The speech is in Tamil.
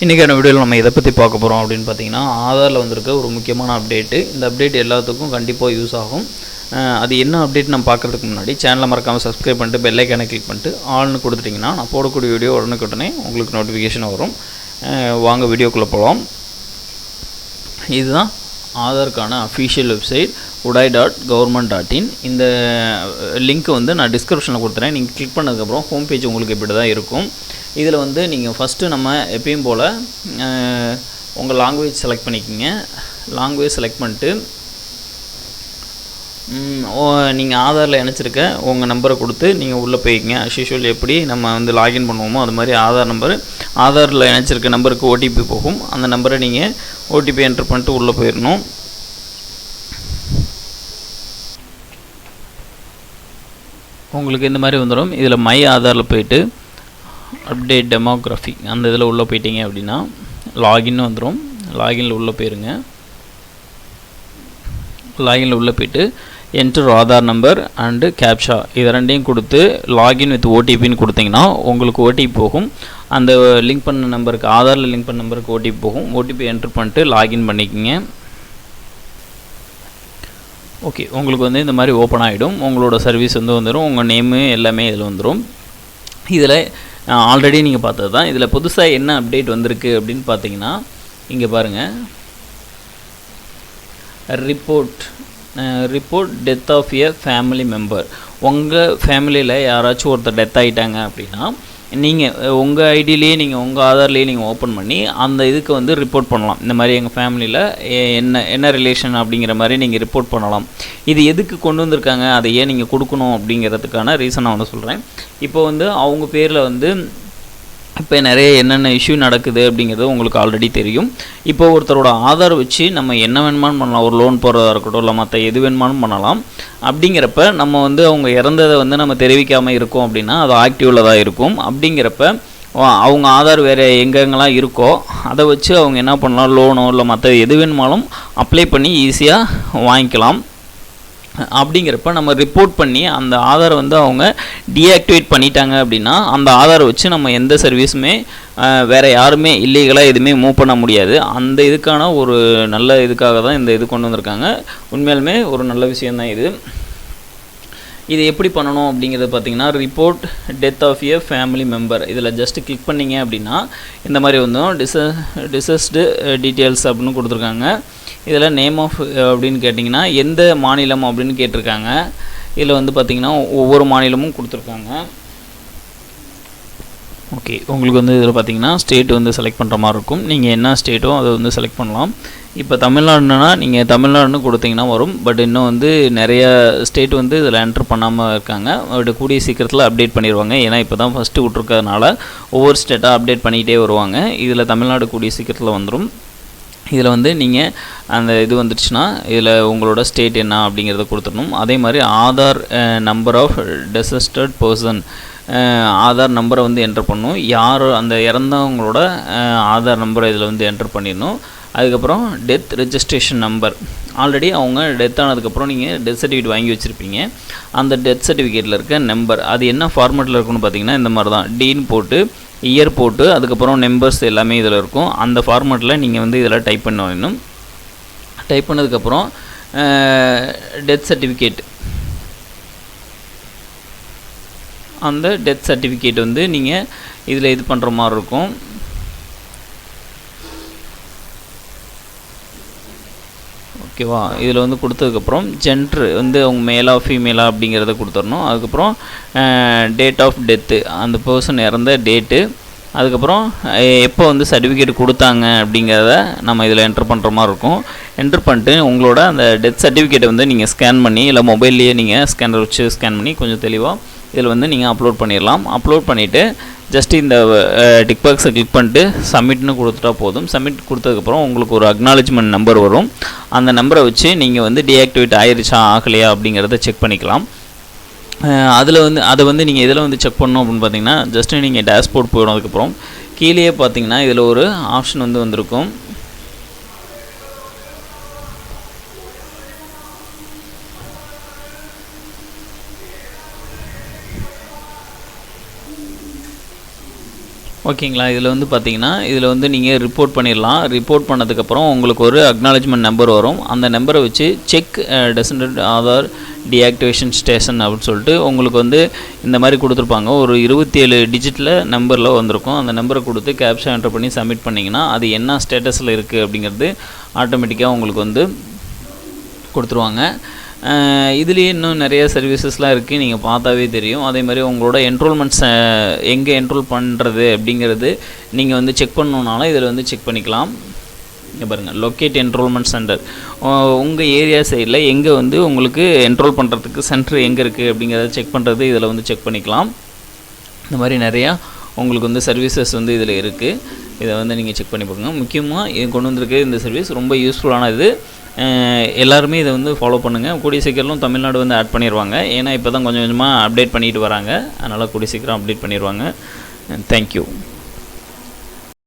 இன்றைக்கான வீடியோவில் நம்ம இதை பற்றி பார்க்க போகிறோம் அப்படின்னு பார்த்தீங்கன்னா, ஆதாரில் வந்திருக்க ஒரு முக்கியமான அப்டேட்டு. இந்த அப்டேட் எல்லாத்துக்கும் கண்டிப்பாக யூஸ் ஆகும். அது என்ன அப்டேட் நம்ம பார்க்குறதுக்கு முன்னாடி சேனலை மறக்காமல் சப்ஸ்கிரைப் பண்ணிட்டு பெல் ஐக்கானை கிளிக் பண்ணிட்டு ஆல்னு கொடுத்துட்டிங்கன்னா நான் போடக்கூடிய வீடியோ உடனே உங்களுக்கு நோட்டிஃபிகேஷன் வரும். வாங்க வீடியோக்குள்ளே போகலாம். இதுதான் ஆதாருக்கான அஃபீஷியல் வெப்சைட் uday.government.in. இந்த லிங்க் வந்து நான் டிஸ்கிரிப்ஷனில் கொடுத்துறேன். நீங்கள் கிளிக் பண்ணதுக்கப்புறம் ஹோம் பேஜ் உங்களுக்கு இப்படி தான் இருக்கும். இதில் வந்து நீங்கள் ஃபஸ்ட்டு நம்ம எப்பயும் போல் உங்கள் லாங்குவேஜ் செலக்ட் பண்ணிக்கோங்க. லாங்குவேஜ் செலக்ட் பண்ணிட்டு நீங்கள் ஆதாரில் இணைச்சிருக்க உங்கள் நம்பரை கொடுத்து நீங்கள் உள்ளே போய்க்கிங்க. அஸ் யூஷுவல் எப்படி நம்ம வந்து லாகின் பண்ணுவோமோ அது மாதிரி ஆதாரில் இணைச்சிருக்க நம்பருக்கு ஓடிபி போகும். அந்த நம்பரை நீங்கள் ஓடிபி என்ட்ரு பண்ணிட்டு உள்ளே போயிடணும். உங்களுக்கு இந்த மாதிரி வந்துடும். இதில் மை ஆதாரில் போய்ட்டு அப்டேட் டெமோகிராஃபி அந்த இதில் உள்ளே போயிட்டீங்க அப்படின்னா லாகின்னு வந்துடும். லாகினில் உள்ளே போயிருங்க. லாகினில் உள்ளே போய்ட்டு enter Aadhaar number and captcha இது ரெண்டையும் கொடுத்து லாகின் வித் ஓடிபின்னு கொடுத்தீங்கன்னா உங்களுக்கு ஓடிபி போகும். அந்த லிங்க் பண்ண நம்பருக்கு ஆதாரில் லிங்க் பண்ண நம்பருக்கு ஓடிபி போகும். ஓடிபி என்ட்ரு பண்ணிட்டு லாகின் பண்ணிக்கோங்க. ஓகே, உங்களுக்கு வந்து இந்த மாதிரி ஓப்பன் ஆகிடும். உங்களோட சர்வீஸ் வந்து வந்துடும். உங்கள் நேமு எல்லாமே இதில் வந்துடும். இதில் ஆல்ரெடி நீங்கள் பார்த்தது தான். இதில் புதுசாக என்ன அப்டேட் வந்திருக்கு அப்படின்னு பார்த்தீங்கன்னா, இங்கே பாருங்கள், report death of a family member. உங்கள் ஃபேமிலியில் யாராச்சும் ஒருத்தர் டெத் ஆகிட்டாங்க அப்படின்னா நீங்கள் உங்கள் ஐடியிலேயே நீங்கள் உங்கள் ஆதார்லேயே நீங்கள் ஓப்பன் பண்ணி அந்த இதுக்கு வந்து ரிப்போர்ட் பண்ணலாம். இந்த மாதிரி எங்கள் ஃபேமிலியில் என்ன ரிலேஷன் அப்படிங்கிற மாதிரி நீங்கள் ரிப்போர்ட் பண்ணலாம். இது எதுக்கு கொண்டு வந்திருக்காங்க, அதை ஏன் நீங்கள் கொடுக்கணும் அப்படிங்கிறதுக்கான ரீசன் நான் வந்து சொல்கிறேன். இப்போ வந்து அவங்க பேரில் வந்து இப்போ நிறைய என்னென்ன இஷ்யூ நடக்குது அப்படிங்கிறது உங்களுக்கு ஆல்ரெடி தெரியும். இப்போ ஒருத்தரோட ஆதார் வச்சு நம்ம என்ன வேணுமானு பண்ணலாம். ஒரு லோன் போடுறதா இருக்கட்டும், இல்லை மற்ற எது வேணுமானு பண்ணலாம். அப்படிங்கிறப்ப நம்ம வந்து அவங்க இறந்ததை வந்து நம்ம தெரிவிக்காமல் இருக்கோம் அப்படின்னா அது ஆக்டிவில் தான் இருக்கும். அப்படிங்கிறப்ப அவங்க ஆதார் வேறு எங்கெங்கெல்லாம் இருக்கோ அதை வச்சு அவங்க என்ன பண்ணலாம், லோனோ இல்லை மற்ற எது வேணுமாலும் அப்ளை பண்ணி ஈஸியாக வாங்கிக்கலாம். அப்படிங்கிறப்ப நம்ம ரிப்போர்ட் பண்ணி அந்த ஆதாரை வந்து அவங்க டீஆக்டிவேட் பண்ணிட்டாங்க அப்படின்னா அந்த ஆதாரை வச்சு நம்ம எந்த சர்வீஸுமே வேறு யாருமே இல்லீகலாக எதுவுமே மூவ் பண்ண முடியாது. அந்த இதுக்கான ஒரு நல்ல இதுக்காக தான் இந்த இது கொண்டு வந்திருக்காங்க. உண்மையாலுமே ஒரு நல்ல விஷயந்தான் இது. இது எப்படி பண்ணணும் அப்படிங்கிறது பார்த்திங்கன்னா, report death of a family member இதில் ஜஸ்ட்டு கிளிக் பண்ணிங்க அப்படின்னா இந்த மாதிரி வந்துடும். டிசஸ்டு டீட்டெயில்ஸ் அப்படின்னு கொடுத்துருக்காங்க. இதில் நேம் ஆஃப் அப்படின்னு கேட்டிங்கன்னா எந்த மாநிலம் அப்படின்னு கேட்டிருக்காங்க. இதில் வந்து பார்த்திங்கன்னா ஒவ்வொரு மாநிலமும் கொடுத்துருக்காங்க. ஓகே, உங்களுக்கு வந்து இதில் பார்த்திங்கன்னா ஸ்டேட் வந்து செலக்ட் பண்ணுற மாதிரி இருக்கும். நீங்கள் என்ன ஸ்டேட்டோ அதை வந்து செலக்ட் பண்ணலாம். இப்போ தமிழ்நாடுனா நீங்கள் தமிழ்நாடுன்னு கொடுத்தீங்கன்னா வரும். பட் இன்னும் வந்து நிறைய ஸ்டேட் வந்து இதில் என்ட்ரு பண்ணாமல் இருக்காங்க. பட் கூடிய சீக்கிரத்தில் அப்டேட் பண்ணிடுவாங்க. ஏன்னா இப்போ தான் ஃபஸ்ட்டு விட்ருக்கிறதுனால ஒவ்வொரு ஸ்டேட்டாக அப்டேட் பண்ணிகிட்டே வருவாங்க. இதில் தமிழ்நாடு கூடிய சீக்கிரத்தில் வந்துடும். இதில் வந்து நீங்கள் அந்த இது வந்துடுச்சுன்னா இதில் உங்களோட ஸ்டேட் என்ன அப்படிங்கிறத கொடுத்துடணும். அதே மாதிரி Aadhaar number of deceased person Aadhaar நம்பரை வந்து என்ட்ரு பண்ணணும். யார் அந்த இறந்தவங்களோட ஆதார் நம்பரை இதில் வந்து என்ட்ரு பண்ணிடணும். அதுக்கப்புறம் டெத் ரெஜிஸ்ட்ரேஷன் நம்பர். ஆல்ரெடி அவங்க டெத் ஆனதுக்கப்புறம் நீங்கள் டெத் சர்டிஃபிகேட் வாங்கி வச்சுருப்பீங்க. அந்த டெத் சர்டிஃபிகேட்டில் இருக்க நம்பர் அது என்ன ஃபார்மேட்டில் இருக்குன்னு பார்த்தீங்கன்னா இந்த மாதிரி தான். டீன் போட்டு இயர் போட்டு அதுக்கப்புறம் நம்பர்ஸ் எல்லாமே இதில் இருக்கும். அந்த ஃபார்மேட்டில் நீங்கள் வந்து இதில் டைப் பண்ண வேணும். டைப் பண்ணதுக்கப்புறம் டெத் சர்டிஃபிகேட் அந்த டெத் சர்டிஃபிகேட் வந்து நீங்கள் இதில் இது பண்ணுற மாதிரி இருக்கும். ஓகேவா, இதில் வந்து கொடுத்ததுக்கப்புறம் ஜென்ட்ரு வந்து அவங்க மேலா ஃபீமேலா அப்படிங்கிறத கொடுத்துடணும். அதுக்கப்புறம் டேட் ஆஃப் டெத்து அந்த பர்சன் இறந்த டேட்டு, அதுக்கப்புறம் எப்போ வந்து சர்டிஃபிகேட் கொடுத்தாங்க அப்படிங்கிறத நம்ம இதில் என்ட்ரு பண்ணுற மாதிரி இருக்கும். என்ட்ரு பண்ணிட்டு உங்களோட அந்த டெத் சர்டிஃபிகேட்டை வந்து நீங்கள் ஸ்கேன் பண்ணி இல்லை மொபைல்லையே நீங்கள் ஸ்கேனர் வச்சு ஸ்கேன் பண்ணி கொஞ்சம் தெளிவாக இதில் வந்து நீங்கள் அப்லோட் பண்ணிடலாம். அப்லோட் பண்ணிவிட்டு ஜஸ்ட்டு இந்த டிக் பாக்ஸை கிளிக் பண்ணிட்டு சப்மிட்னு கொடுத்துட்டா போதும். சப்மிட் கொடுத்ததுக்கப்புறம் உங்களுக்கு ஒரு அக்னாலஜ்மெண்ட் நம்பர் வரும். அந்த நம்பரை வச்சு நீங்கள் வந்து டீஆக்டிவேட் ஆகிருச்சா ஆகலையா அப்படிங்கிறத செக் பண்ணிக்கலாம். அதில் வந்து அதை வந்து நீங்கள் இதில் வந்து செக் பண்ணணும் அப்படின்னு பார்த்தீங்கன்னா ஜஸ்ட்டு நீங்கள் டேஷ்போர்ட் போனதுக்கப்புறம் கீழே பார்த்தீங்கன்னா இதில் ஒரு ஆப்ஷன் வந்து வந்திருக்கும். ஓகேங்களா. இதில் வந்து பார்த்தீங்கன்னா இதில் வந்து நீங்கள் ரிப்போர்ட் பண்ணிடலாம். ரிப்போர்ட் பண்ணதுக்கப்புறம் உங்களுக்கு ஒரு அக்னாலஜ்மெண்ட் நம்பர் வரும். அந்த நம்பரை வச்சு check decent Aadhaar deactivation station அப்படின்னு சொல்லிட்டு உங்களுக்கு வந்து இந்த மாதிரி கொடுத்துருப்பாங்க. ஒரு 27 டிஜிட்டில் நம்பரில் வந்திருக்கும். அந்த நம்பரை கொடுத்து கேப்ஷா என்டர் பண்ணி சப்மிட் பண்ணிங்கன்னா அது என்ன ஸ்டேட்டஸில் இருக்குது அப்படிங்கிறது ஆட்டோமேட்டிக்காக உங்களுக்கு வந்து கொடுத்துருவாங்க. இதுலேயே இன்னும் நிறைய சர்வீசஸ்லாம் இருக்குது, நீங்கள் பார்த்தாவே தெரியும். அதே மாதிரி உங்களோட என்ரோல்மெண்ட்ஸ் எங்கே என்ரோல் பண்ணுறது அப்படிங்கிறது நீங்கள் வந்து செக் பண்ணணுன்னாலும் இதில் வந்து செக் பண்ணிக்கலாம். இங்கே பாருங்கள், லொக்கேட் என்ரோல்மெண்ட் சென்டர். உங்கள் ஏரியா சைடில் எங்கே வந்து உங்களுக்கு என்ரோல் பண்ணுறதுக்கு சென்டர் எங்கே இருக்குது அப்படிங்கிறத செக் பண்ணுறது இதில் வந்து செக் பண்ணிக்கலாம். இந்த மாதிரி நிறையா உங்களுக்கு வந்து சர்வீசஸ் வந்து இதில் இருக்குது. இதை வந்து நீங்கள் செக் பண்ணி பாருங்க. முக்கியமாக இது கொண்டு வந்திருக்கு இந்த சர்வீஸ் ரொம்ப யூஸ்ஃபுல்லான இது. எல்லாருமே இதை வந்து ஃபாலோ பண்ணுங்கள். கூடிய சீக்கிரம் தமிழ்நாடு வந்து ஆட் பண்ணிடுவாங்க. ஏன்னா இப்போ தான் கொஞ்சம் கொஞ்சமாக அப்டேட் பண்ணிட்டு வராங்க. அதனால் கூடிய சீக்கிரம் அப்டேட் பண்ணிடுவாங்க. தேங்க்யூ.